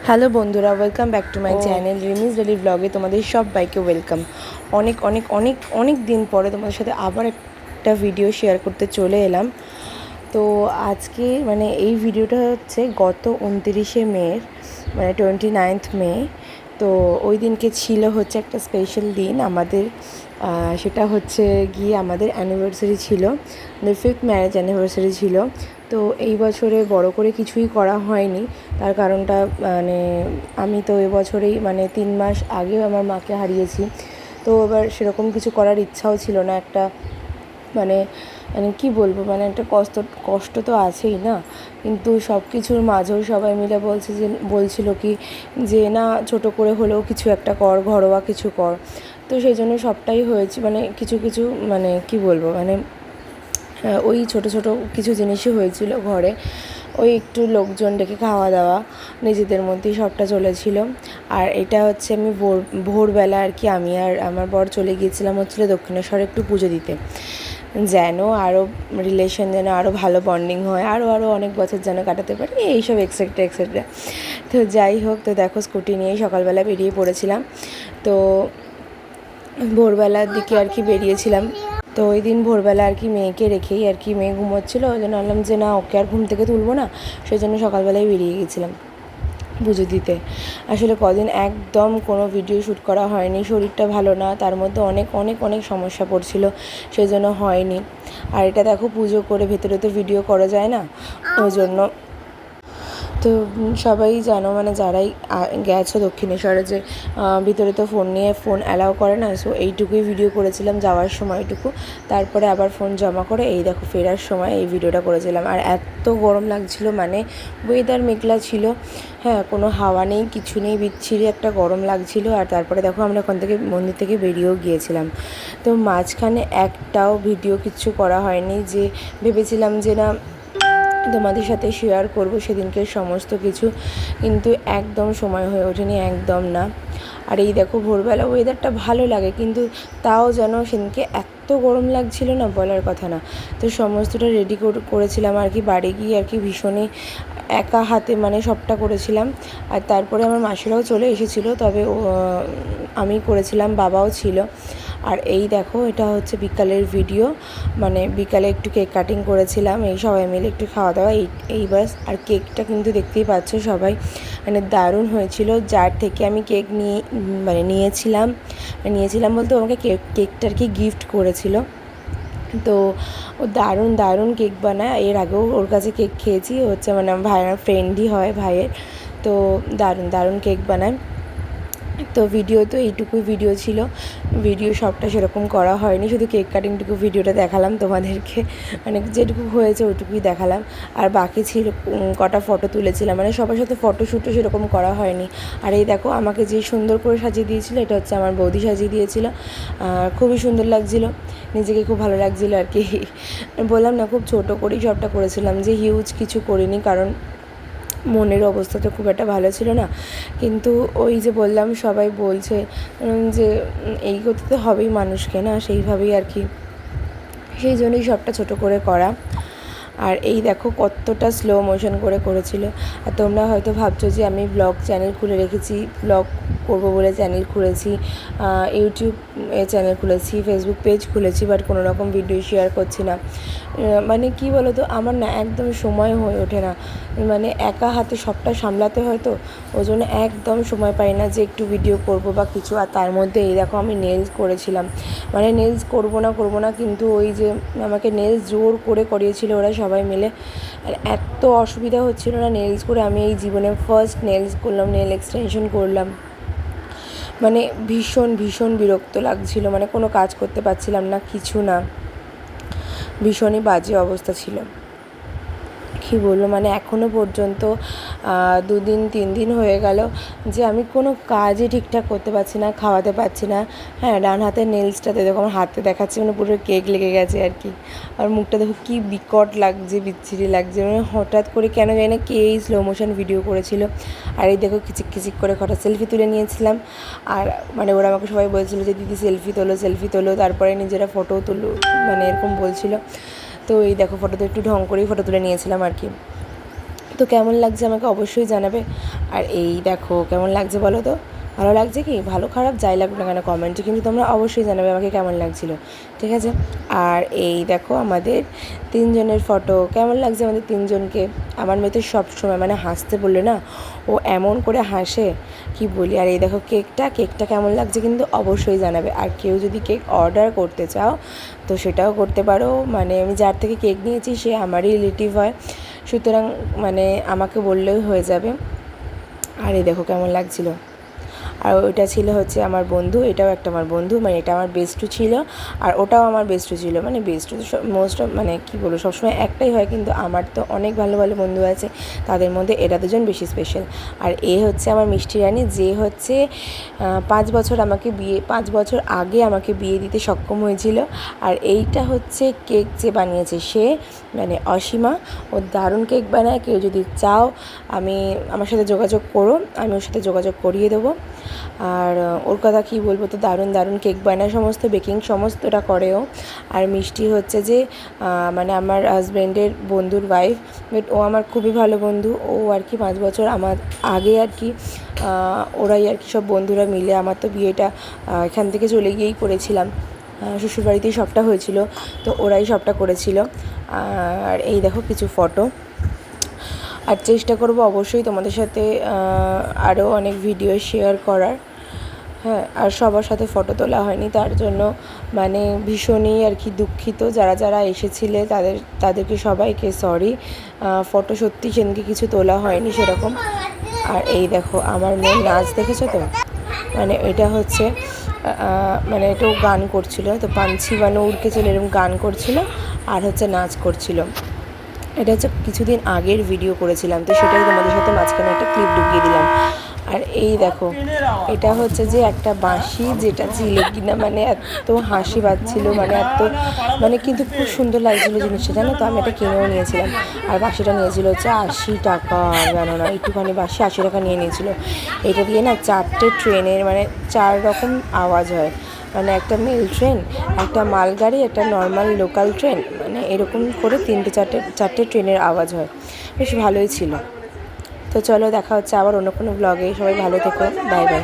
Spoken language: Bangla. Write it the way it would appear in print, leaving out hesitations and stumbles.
হ্যালো বন্ধুরা, welcome back to my channel Rimi's daily ব্লগে তোমাদের সবাইকে ওয়েলকাম। অনেক অনেক অনেক অনেক দিন পরে তোমাদের সাথে আবার একটা ভিডিও শেয়ার করতে চলে এলাম। তো আজকে এই ভিডিওটা হচ্ছে গত 29শে মের, 29th মে। তো ওই দিনকে ছিল হচ্ছে একটা স্পেশাল দিন আমাদের, সেটা হচ্ছে গিয়ে আমাদের অ্যানিভার্সারি ছিল, আমাদের 5th ম্যারেজ অ্যানিভার্সারি ছিল। তো এই বছরে বড় করে কিছুই করা হয়নি, তার কারণটা আমি তো এবছরেই 3 মাস আগেও আমার মাকে হারিয়েছি। তো এবার সেরকম কিছু করার ইচ্ছাও ছিল না। একটা মানে মানে কী বলবো, একটা কষ্ট তো আছেই না, কিন্তু সব কিছুর মাঝেও সবাই মিলে বলছিল কি যে না, ছোট করে হলেও কিছু একটা কর, ঘরোয়া কিছু কর। তো সেই জন্য সবটাই হয়েছে, কিছু কিছু কী বলবো, ওই ছোট ছোট কিছু জিনিসই হয়েছিল ঘরে। ওই একটু লোকজন ডেকে খাওয়া দাওয়া, নিজেদের মধ্যেই সবটা চলেছিল। আর এটা হচ্ছে আমি ভোরবেলা আর কি, আমি আর আমার বর চলে গিয়েছিলাম দক্ষিণেশ্বরে একটু পুজো দিতে, যেন আরও রিলেশন যেন আরও ভালো বন্ডিং হয়, আরও অনেক বছর যেন কাটাতে পারি, এইসব এক্সেট্রা এক্সেট্রা। তো যাই হোক, তো দেখো স্কুটি নিয়েই সকালবেলা বেরিয়ে পড়েছিলাম। তো ভোরবেলার দিকে আর কি বেরিয়েছিলাম। তো ওই দিন ভোরবেলা আর কি মেয়েকে রেখেই আর কি, মেয়ে ঘুমোচ্ছিলো, ওই জন্য বললাম যে না, ওকে আর ঘুম থেকে তুলবো না, সেই জন্য সকালবেলায় বেরিয়ে গেছিলাম পুজো দিতে। আসলে কদিন একদম কোনো ভিডিও শ্যুট করা হয়নি, শরীরটা ভালো না, তার মধ্যে অনেক অনেক অনেক সমস্যা পড়ছিল, সেই জন্য হয়নি। আর এটা দেখো, পুজো করে ভেতরে তো ভিডিও করা যায় না, ওই জন্য। তো সবাই জানো, যারাই গেছো দক্ষিণেশ্বরে, যে ভিতরে তো ফোন অ্যালাউ করে না। সো এইটুকুই ভিডিও করেছিলাম যাওয়ার সময়টুকু, তারপরে আবার ফোন জমা করে এই দেখো ফেরার সময় এই ভিডিওটা করেছিলাম। আর এত গরম লাগছিল, ওয়েদার মেঘলা ছিল, হ্যাঁ, কোনো হাওয়া নেই, কিছু নেই, বিচ্ছিরি একটা গরম লাগছিল। আর তারপরে দেখো আমরা ওখান থেকে মন্দির থেকে বেরিয়েও গিয়েছিলাম। তো মাঝখানে একটাও ভিডিও কিচ্ছু করা হয়নি, যে ভেবেছিলাম যে না তোমাদের সাথে শেয়ার করব সেদিনকে সমস্ত কিছু, কিন্তু একদম সময় হয়ে ওঠেনি, একদম না। আর এই দেখো ভোরবেলা ওয়েদারটা ভালো লাগে, কিন্তু তাও যেন সেদিনকে এত গরম লাগছিল না, বলার কথা না। তো সমস্তটা রেডি করেছিলাম আর কি, বাড়ি গিয়ে আর কি ভীষণই একা হাতে সবটা করেছিলাম। আর তারপরে আমার মাসিরাও চলে এসেছিলো, তবে আমি করেছিলাম, বাবাও ছিল। আর এই দেখো, এটা হচ্ছে বিকালের ভিডিও, বিকালে একটু কেক কাটিং করেছিলাম, এই সবাই মিলে একটু খাওয়া দাওয়া, এই বাস। আর কেকটা কিন্তু দেখতেই পাচ্ছ সবাই, দারুণ হয়েছিল। যার থেকে আমি কেক নিয়েছিলাম বলতে আমাকে কেকটা আর কি গিফট করেছিল। তো ও দারুণ দারুণ কেক বানায়, এর আগেও ওর কাছে কেক খেয়েছি, হচ্ছে ভাইয়ের ফ্রেন্ডই হয় ভাইয়ের। তো দারুণ দারুণ কেক বানায়। তো ভিডিও তো এইটুকুই ভিডিও ছিল, ভিডিও সবটা সেরকম করা হয়নি, শুধু কেক কাটিংটুকু ভিডিওটা দেখালাম তোমাদেরকে, যেটুকু হয়েছে ওইটুকুই দেখালাম। আর বাকি ছিল কটা ফটো তুলেছিলাম, সবার সাথে ফটোশ্যুটও সেরকম করা হয়নি। আর এই দেখো, আমাকে যে সুন্দর করে সাজিয়ে দিয়েছিলো, এটা হচ্ছে আমার বৌদি সাজিয়ে দিয়েছিলো, খুবই সুন্দর লাগছিলো, নিজেকে খুব ভালো লাগছিলো আর কি। বললাম না, খুব ছোটো করেই সবটা করেছিলাম, যে হিউজ কিছু করিনি, কারণ মনের অবস্থা তো খুব একটা ভালো ছিল না। কিন্তু ওই যে বললাম, সবাই বলছে যে এই করতে তো হবেই মানুষকে, না, সেইভাবেই আর কি, সেই জন্যই সবটা ছোটো করে করা। আর এই দেখো কতটা স্লো মোশন করে করেছিল। আর তোমরা হয়তো ভাবছো যে আমি ব্লগ চ্যানেল খুলে রেখেছি, ব্লগ করবো বলে চ্যানেল খুলেছি, ইউটিউব চ্যানেল খুলেছি, ফেসবুক পেজ খুলেছি, বাট কোনো রকম ভিডিও শেয়ার করছি না। কী বলো তো, আমার না একদম সময় হয়ে ওঠে না, একা হাতে সবটা সামলাতে হয়, তো ওই জন্য একদম সময় পাই না যে একটু ভিডিও করব বা কিছু। আর তার মধ্যে এই দেখো, আমি নেলস করেছিলাম, নেলস করবো না, কিন্তু ওই যে আমাকে নেলস জোর করে করিয়েছিল ওরা সবাই মিলে। আর এত অসুবিধা হচ্ছিল না নেলস করে, আমি এই জীবনে ফার্স্ট নেলস করলাম, নেল এক্সটেনশন করলাম, ভীষণ ভীষণ বিরক্ত লাগছিল, কোনো কাজ করতে পারছিলাম না, কিছু না, ভীষণই বাজে অবস্থা ছিল। কী বলবো, এখনও পর্যন্ত 2 দিন 3 দিন হয়ে গেল যে আমি কোনো কাজই ঠিকঠাক করতে পারছি না, খাওয়াতে পারছি না। হ্যাঁ, ডান হাতের নেলসটাতে দেখো আমার হাতে দেখাচ্ছে, পুরো কেক লেগে গেছে আর কি। আর মুখটা দেখো কী বিকট লাগছে, বিচ্ছিরি লাগছে, হঠাৎ করে কেন জানি না কে এই স্লো মোশন ভিডিও করেছিল। আর এই দেখো কিচিক কিচিক করে কটা সেলফি তুলে নিয়েছিলাম। আর ওরা আমাকে সবাই বলছিল যে দিদি সেলফি তোলো, তারপরে নিজেরা ফটোও তুলো, এরকম বলছিল। তো এই দেখো, ফটোতে একটু ঢং করেই ফটো তুলে নিয়েছিলাম আর কি। তো কেমন লাগছে আমাকে অবশ্যই জানাবে। আর এই দেখো কেমন লাগছে বলো তো, ভালো লাগছে কি? ভালো খারাপ যাই লাগুক না কেন কমেন্টে কিন্তু তোমরা অবশ্যই জানাবে আমাকে কেমন লাগছিলো, ঠিক আছে? আর এই দেখো আমাদের 3 জনের ফটো, কেমন লাগছে আমাদের 3 জনকে? আমার মেয়ে তো সবসময় মানে হাসতে বললে না ও এমন করে হাসে কি বলি। আর এই দেখো কেকটা কেমন লাগছে কিন্তু অবশ্যই জানাবে। আর কেউ যদি কেক অর্ডার করতে চাও তো সেটাও করতে পারো, মানে আমি যার থেকে কেক নিয়েছি সে আমারই রিলেটিভ হয়, সুতরাং মানে আমাকে বললেই হয়ে যাবে। আর এই দেখো কেমন লাগছিলো। আর ওইটা ছিল হচ্ছে আমার বন্ধু, এটাও একটা আমার বন্ধু, মানে এটা আমার বেস্টু ছিল আর ওটাও আমার বেস্টু ছিল। মানে বেস্টু তো মোস্ট মানে কী বলবো সবসময় একটাই হয়, কিন্তু আমার তো অনেক ভালো ভালো বন্ধু আছে, তাদের মধ্যে এরা দুজন বেশি স্পেশাল। আর এ হচ্ছে আমার মিষ্টি রানী, যে হচ্ছে 5 বছর আমাকে 5 বছর আগে আমাকে বিয়ে দিতে সক্ষম হয়েছিল। আর এইটা হচ্ছে কেক যে বানিয়েছে সে, মানে অসীমা, ও দারুণ কেক বানায়। কেউ যদি চাও আমার সাথে যোগাযোগ করো, আমি ওর সাথে যোগাযোগ করিয়ে দেবো। আর ওর কথা কী বলবো, তো দারুণ কেক বানায়, সমস্ত বেকিং সমস্তটা করেও। আর মিষ্টি হচ্ছে যে মানে আমার হাজব্যান্ডের বন্ধুর ওয়াইফ, বাট ও আমার খুবই ভালো বন্ধু। ও আর কি 5 বছর আমার আগে আর কি ওরাই আর কি সব বন্ধুরা মিলে, আমার তো বিয়েটা এখান থেকে চলে গিয়েই করেছিলাম, শ্বশুরবাড়িতেই সবটা হয়েছিল, তো ওরাই সবটা করেছিল। আর এই দেখো কিছু ফটো। আর চেষ্টা করব অবশ্যই তোমাদের সাথে আরও অনেক ভিডিও শেয়ার করার। হ্যাঁ, আর সবার সাথে ফটো তোলা হয়নি, তার জন্য মানে ভীষণই আর কি দুঃখিত। যারা এসেছিলে তাদেরকে সবাইকে সরি। ফটো সত্যি সেদিনকে কিছু তোলা হয়নি সেরকম। আর এই দেখো আমার মেয়ের নাচ দেখেছো তো, মানে এটা হচ্ছে মানে এটাও গান করছিল, তো পাঞ্ছি মানে উড়কে চলে এরকম গান করছিল আর হচ্ছে নাচ করছিল। এটা হচ্ছে কিছুদিন আগের ভিডিও করেছিলাম, তো সেটাই তোমাদের সাথে মাঝখানে একটা ক্লিপ ঢুকিয়ে দিলাম। আর এই দেখো এটা হচ্ছে যে একটা বাঁশি, যেটা ছিল কিনা মানে এত হাসি পাচ্ছিল, মানে এত মানে কিন্তু খুব সুন্দর লাগছিলো জিনিসটা, জানো তো? আমি এটা কিনেও নিয়েছিলাম। আর বাঁশিটা নিয়েছিল হচ্ছে 80 টাকা, জানো না, একটুখানি বাঁশি 80 টাকা নিয়ে নিয়েছিল। এটা দিয়ে না 4টে ট্রেনের মানে 4 রকম আওয়াজ হয়, মানে একটা মেল ট্রেন, একটা মালগাড়ি, একটা নর্মাল লোকাল ট্রেন, মানে এরকম করে 4টে ট্রেনের আওয়াজ হয়। বেশ ভালোই ছিল। তো চলো দেখা হচ্ছে আবার অন্য কোনো ব্লগে, সবাই ভালো থেকো, বাই বাই।